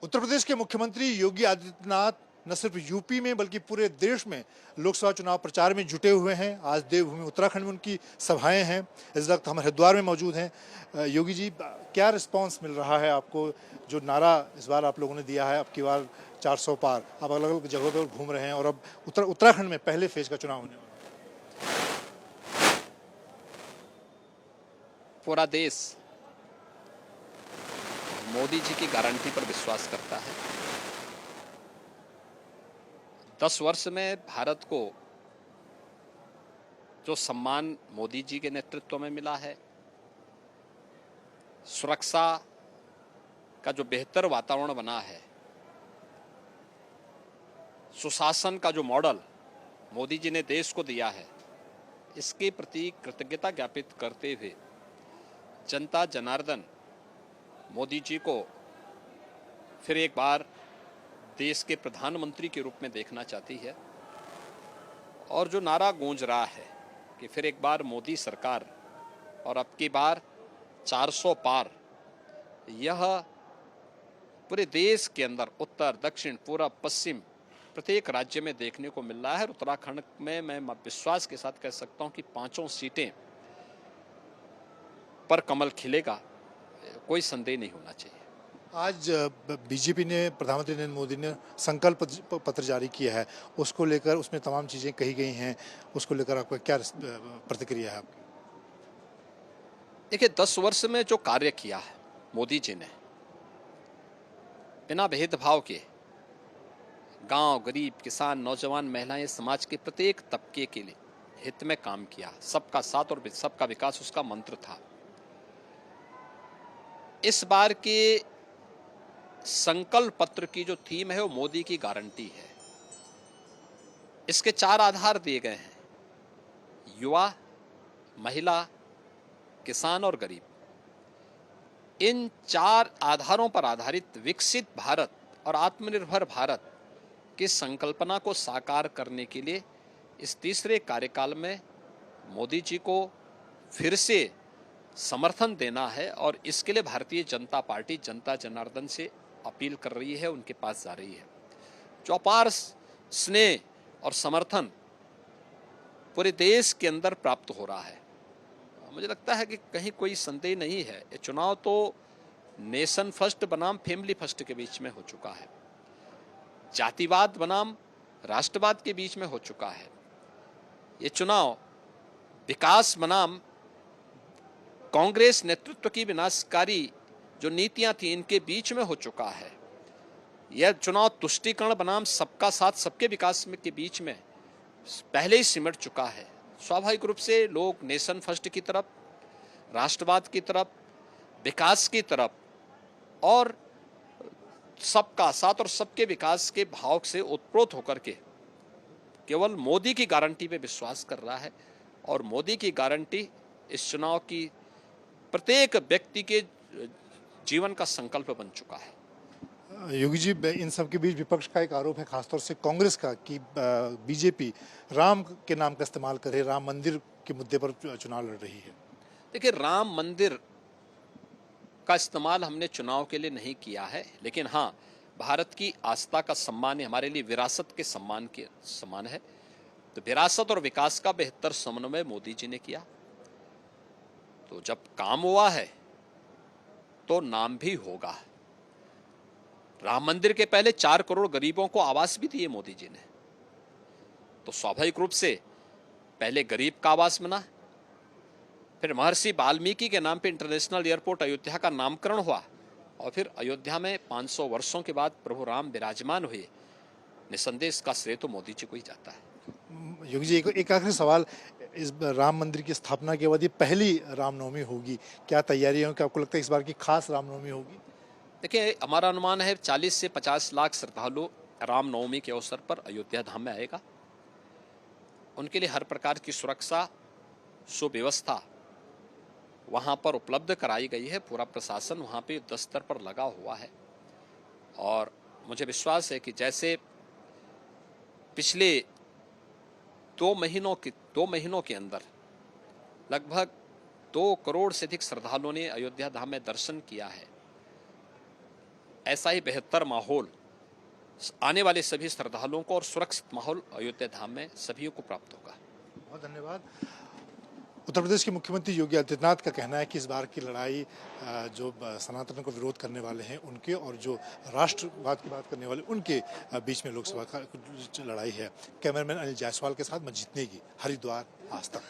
उत्तर प्रदेश के मुख्यमंत्री योगी आदित्यनाथ न सिर्फ यूपी में बल्कि पूरे देश में लोकसभा चुनाव प्रचार में जुटे हुए हैं। आज देवभूमि उत्तराखंड में उनकी सभाएं हैं। इस वक्त हम हरिद्वार में मौजूद हैं। योगी जी, क्या रिस्पांस मिल रहा है आपको? जो नारा इस बार आप लोगों ने दिया है, अब की बार 400 पार, आप अलग अलग जगहों पर घूम रहे हैं और अब उत्तराखंड में पहले फेज का चुनाव होने वाला है। पूरा देश मोदी जी की गारंटी पर विश्वास करता है। 10 वर्ष में भारत को जो सम्मान मोदी जी के नेतृत्व में मिला है, सुरक्षा का जो बेहतर वातावरण बना है, सुशासन का जो मॉडल मोदी जी ने देश को दिया है, इसके प्रति कृतज्ञता ज्ञापित करते हुए जनता जनार्दन मोदी जी को फिर एक बार देश के प्रधानमंत्री के रूप में देखना चाहती है। और जो नारा गूंज रहा है कि फिर एक बार मोदी सरकार और अब की बार 400 पार, यह पूरे देश के अंदर उत्तर, दक्षिण, पूर्व, पश्चिम प्रत्येक राज्य में देखने को मिल रहा है। उत्तराखंड में मैं विश्वास के साथ कह सकता हूं कि 5 सीटें पर कमल खिलेगा, कोई संदेह नहीं होना चाहिए। आज बीजेपी ने, प्रधानमंत्री नरेंद्र मोदी ने संकल्प पत्र जारी किया है, उसको लेकर उसमें तमाम चीजें कही गई हैं, उसको लेकर आपका क्या प्रतिक्रिया है आपकी? देखिए, 10 वर्ष में जो कार्य किया है मोदी जी ने, बिना भेदभाव के गांव, गरीब, किसान, नौजवान, महिलाएं, समाज के प्रत्येक तबके के लिए हित में काम किया। सबका साथ और सबका विकास उसका मंत्र था। इस बार के संकल्प पत्र की जो थीम है वो मोदी की गारंटी है। इसके 4 आधार दिए गए हैं: युवा, महिला, किसान और गरीब। इन 4 आधारों पर आधारित विकसित भारत और आत्मनिर्भर भारत की संकल्पना को साकार करने के लिए इस तीसरे कार्यकाल में मोदी जी को फिर से समर्थन देना है। और इसके लिए भारतीय जनता पार्टी जनता जनार्दन से अपील कर रही है, उनके पास जा रही है। जो अपार स्नेह और समर्थन पूरे देश के अंदर प्राप्त हो रहा है, मुझे लगता है कि कहीं कोई संदेह नहीं है। ये चुनाव तो नेशन फर्स्ट बनाम फैमिली फर्स्ट के बीच में हो चुका है, जातिवाद बनाम राष्ट्रवाद के बीच में हो चुका है। ये चुनाव विकास बनाम कांग्रेस नेतृत्व की विनाशकारी जो नीतियां थी, इनके बीच में हो चुका है। यह चुनाव तुष्टीकरण बनाम सबका साथ सबके विकास के बीच में पहले ही सिमट चुका है। स्वाभाविक रूप से लोग नेशन फर्स्ट की तरफ, राष्ट्रवाद की तरफ, विकास की तरफ और सबका साथ और सबके विकास के भाव से उत्प्रोत होकर के केवल मोदी की गारंटी पे विश्वास कर रहा है। और मोदी की गारंटी इस चुनाव की प्रत्येक व्यक्ति के जीवन का संकल्प बन चुका है। योगी जी, इन सब के बीच विपक्ष का एक आरोप है, खासतौर से कांग्रेस का, कि बीजेपी राम के नाम का इस्तेमाल कर रही है, राम मंदिर के मुद्दे पर चुनाव लड़ रही है। देखिए, राम मंदिर का इस्तेमाल हमने चुनाव के लिए नहीं किया है, लेकिन हाँ, भारत की आस्था का सम्मान है, हमारे लिए विरासत के सम्मान के समान है। तो विरासत और विकास का बेहतर समन्वय मोदी जी ने किया। तो जब काम हुआ है तो नाम भी होगा। राम मंदिर के पहले 4 करोड़ गरीबों को आवास भी दिए मोदी जी ने। तो स्वाभाविक रूप से पहले गरीब का आवास बना, फिर महर्षि वाल्मीकि के नाम पे इंटरनेशनल एयरपोर्ट अयोध्या का नामकरण हुआ, और फिर अयोध्या में 500 वर्षों के बाद प्रभु राम विराजमान हुए। निसंदेह इसका श्रेय तो मोदी जी को ही जाता है। योगी जी, एक आखिरी सवाल, इस राम मंदिर की स्थापना के बाद ये पहली रामनवमी होगी, क्या तैयारियां, क्या आपको लगता है इस बार की खास रामनवमी होगी? देखिए, हमारा अनुमान है 40 से 50 लाख श्रद्धालु रामनवमी के अवसर पर अयोध्या धाम में आएगा। उनके लिए हर प्रकार की सुरक्षा, सुव्यवस्था वहां पर उपलब्ध कराई गई है। पूरा प्रशासन वहां पे दस्तर पर लगा हुआ है। और मुझे विश्वास है कि जैसे पिछले 2 महीनों के अंदर लगभग 2 करोड़ से अधिक श्रद्धालुओं ने अयोध्या धाम में दर्शन किया है, ऐसा ही बेहतर माहौल आने वाले सभी श्रद्धालुओं को और सुरक्षित माहौल अयोध्या धाम में सभी को प्राप्त होगा। बहुत धन्यवाद। उत्तर प्रदेश के मुख्यमंत्री योगी आदित्यनाथ का कहना है कि इस बार की लड़ाई जो सनातन को विरोध करने वाले हैं उनके और जो राष्ट्रवाद की बात करने वाले उनके बीच में लोकसभा का लड़ाई है। कैमरामैन अनिल जायसवाल के साथ मैं जीतने की हरिद्वार आज तक।